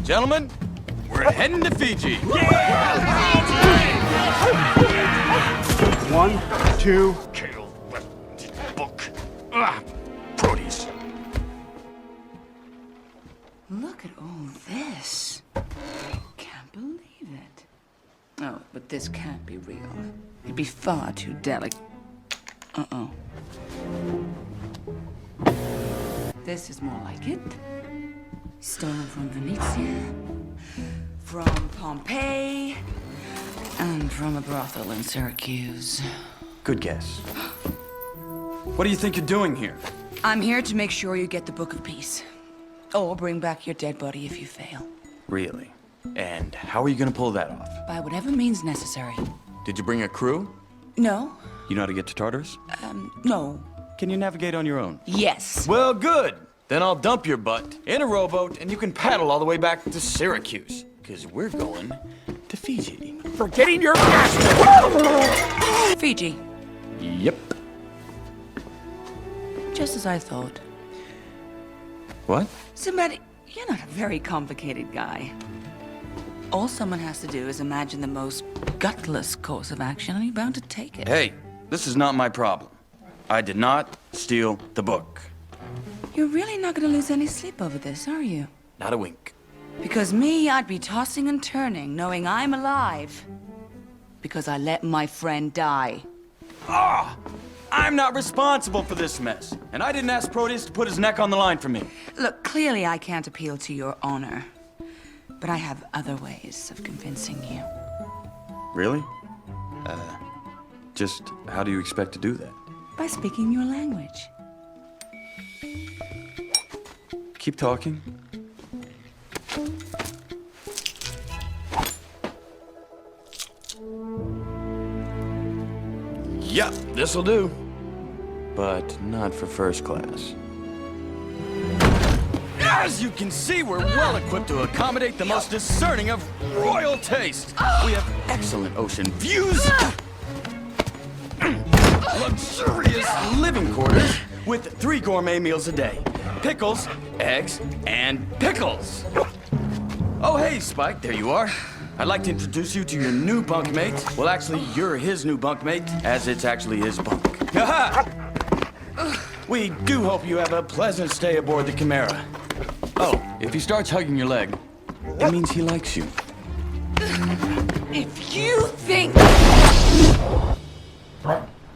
Gentlemen, we're heading to Fiji. One, two. Kale, book. Produce. Look at all this. Can't believe it. Oh, but this can't be real. It'd be far too delicate. Uh-oh. This is more like it. Stolen from Venezia, from Pompeii, and from a brothel in Syracuse. Good guess. What do you think you're doing here? I'm here to make sure you get the Book of Peace. Or bring back your dead body if you fail. Really? And how are you gonna pull that off? By whatever means necessary. Did you bring a crew? No? You know how to get to Tartarus? No. Can you navigate on your own? Yes. Well, good. Then I'll dump your butt in a rowboat and you can paddle all the way back to Syracuse. Because we're going to Fiji. Forgetting your gas. Fiji. Yep. Just as I thought. What? Somebody, you're not a very complicated guy. All someone has to do is imagine the most gutless course of action and you're bound to take it. Hey, this is not my problem. I did not steal the book. You're really not gonna lose any sleep over this, are you? Not a wink. Because me, I'd be tossing and turning, knowing I'm alive. Because I let my friend die. I'm not responsible for this mess. And I didn't ask Proteus to put his neck on the line for me. Look, clearly I can't appeal to your honor. But I have other ways of convincing you. Really? Just how do you expect to do that? By speaking your language. Keep talking. Yep, this'll do. But not for first class. As you can see, we're well equipped to accommodate the most discerning of royal taste. We have excellent ocean views, luxurious living quarters with 3 gourmet meals a day. Pickles, eggs, and pickles. Oh, hey, Spike, there you are. I'd like to introduce you to your new bunkmate. Well, actually, you're his new bunkmate, as it's actually his bunk. We do hope you have a pleasant stay aboard the Chimera. Oh, if he starts hugging your leg, it means he likes you. If you think...